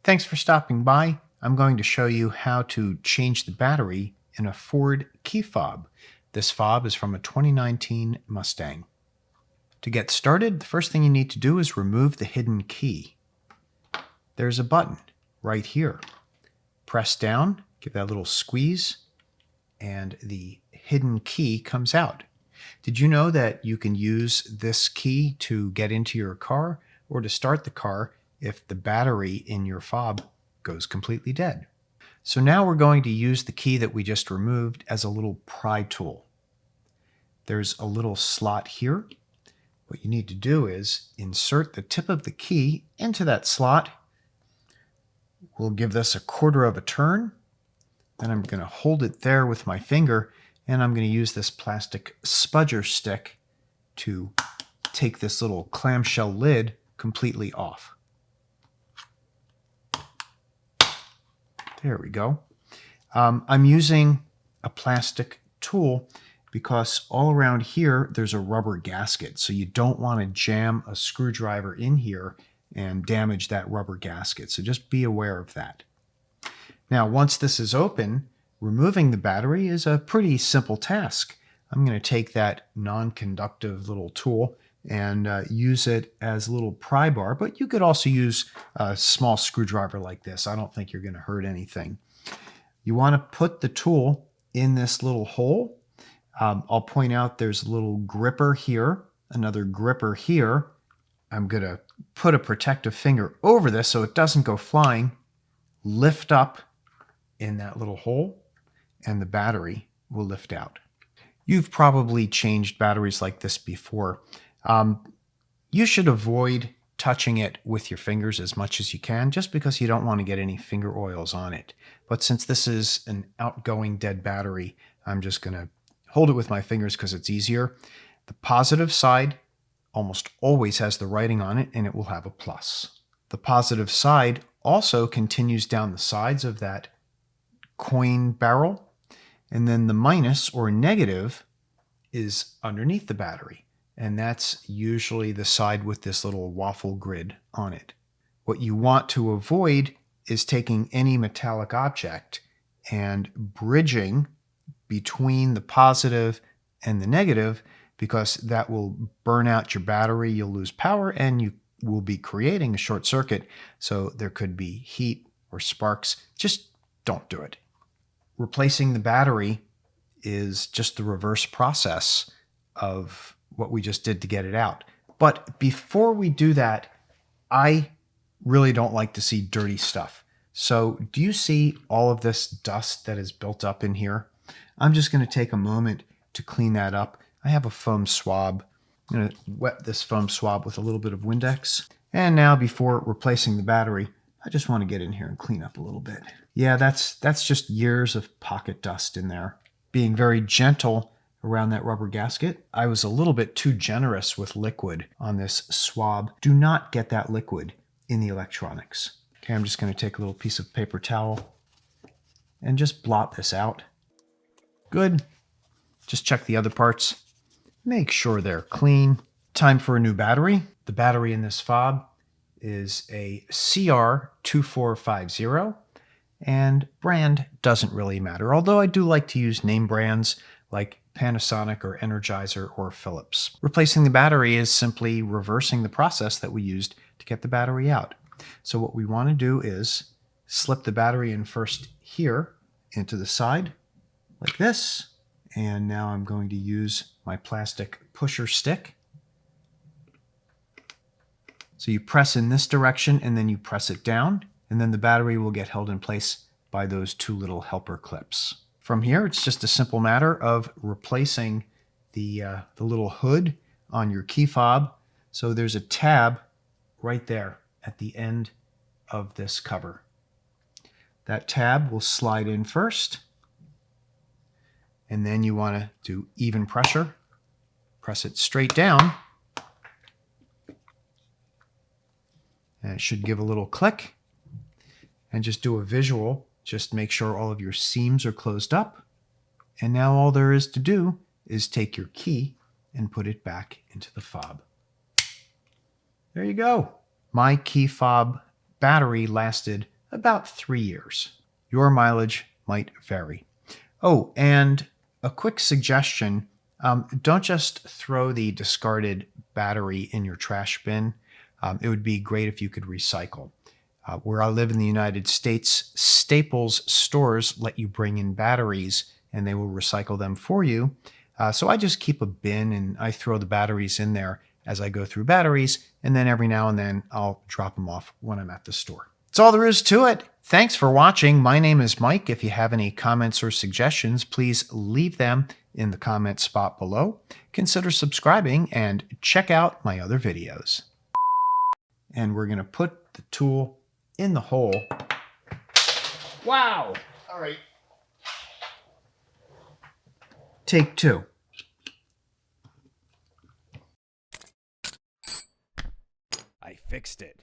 Thanks for stopping by. I'm going to show you how to change the battery in a Ford key fob. This fob is from a 2019 Mustang. To get started, the first thing you need to do is remove the hidden key. There's a button right here. Press down, give that a little squeeze, and the hidden key comes out. Did you know that you can use this key to get into your car or to start the car if the battery in your fob goes completely dead? So now we're going to use the key that we just removed as a little pry tool. There's a little slot here. What you need to do is insert the tip of the key into that slot. We'll give this a quarter of a turn. Then I'm going to hold it there with my finger, and I'm going to use this plastic spudger stick to take this little clamshell lid completely off. There we go. I'm using a plastic tool because all around here there's a rubber gasket, so you don't want to jam a screwdriver in here and damage that rubber gasket, so just be aware of that. Now, once this is open, removing the battery is a pretty simple task. I'm going to take that non-conductive little tool and use it as a little pry bar, but you could also use a small screwdriver like this. I don't think you're going to hurt anything. You want to put the tool in this little hole. I'll point out there's a little gripper here, another gripper here. I'm going to put a protective finger over this so it doesn't go flying. Lift up in that little hole, and the battery will lift out. You've probably changed batteries like this before. You should avoid touching it with your fingers as much as you can, just because you don't want to get any finger oils on it. But since this is an outgoing dead battery, I'm just going to hold it with my fingers because it's easier. The positive side almost always has the writing on it, and it will have a plus. The positive side also continues down the sides of that coin barrel, and then the minus or negative is underneath the battery, and that's usually the side with this little waffle grid on it. What you want to avoid is taking any metallic object and bridging between the positive and the negative, because that will burn out your battery, you'll lose power, and you will be creating a short circuit, so there could be heat or sparks. Just don't do it. Replacing the battery is just the reverse process of what we just did to get it out. But before we do that, I really don't like to see dirty stuff. So do you see all of this dust that is built up in here? I'm just going to take a moment to clean that up. I have a foam swab. I'm going to wet this foam swab with a little bit of Windex. And now, before replacing the battery, I just want to get in here and clean up a little bit. Yeah, that's just years of pocket dust in there. Being very gentle around that rubber gasket, I was a little bit too generous with liquid on this swab. Do not get that liquid in the electronics. Okay, I'm just going to take a little piece of paper towel and just blot this out. Good. Just check the other parts. Make sure they're clean. Time for a new battery. The battery in this fob is a CR2450, and brand doesn't really matter, although I do like to use name brands like Panasonic or Energizer or Philips. Replacing the battery is simply reversing the process that we used to get the battery out. So what we want to do is slip the battery in first here into the side like this, and now I'm going to use my plastic pusher stick. So you press in this direction and then you press it down, and then the battery will get held in place by those two little helper clips. From here, it's just a simple matter of replacing the little hood on your key fob. So there's a tab right there at the end of this cover. That tab will slide in first, and then you want to do even pressure. Press it straight down, and it should give a little click. And just do a visual. Just make sure all of your seams are closed up. And now all there is to do is take your key and put it back into the fob. There you go. My key fob battery lasted about 3 years. Your mileage might vary. Oh, and a quick suggestion, don't just throw the discarded battery in your trash bin. It would be great if you could recycle. Where I live in the United States, Staples stores let you bring in batteries and they will recycle them for you. So I just keep a bin and I throw the batteries in there as I go through batteries, and then every now and then I'll drop them off when I'm at the store. That's all there is to it. Thanks for watching. My name is Mike. If you have any comments or suggestions, please leave them in the comment spot below. Consider subscribing and check out my other videos. And we're going to put the tool in the hole. Wow! All right. Take 2. I fixed it.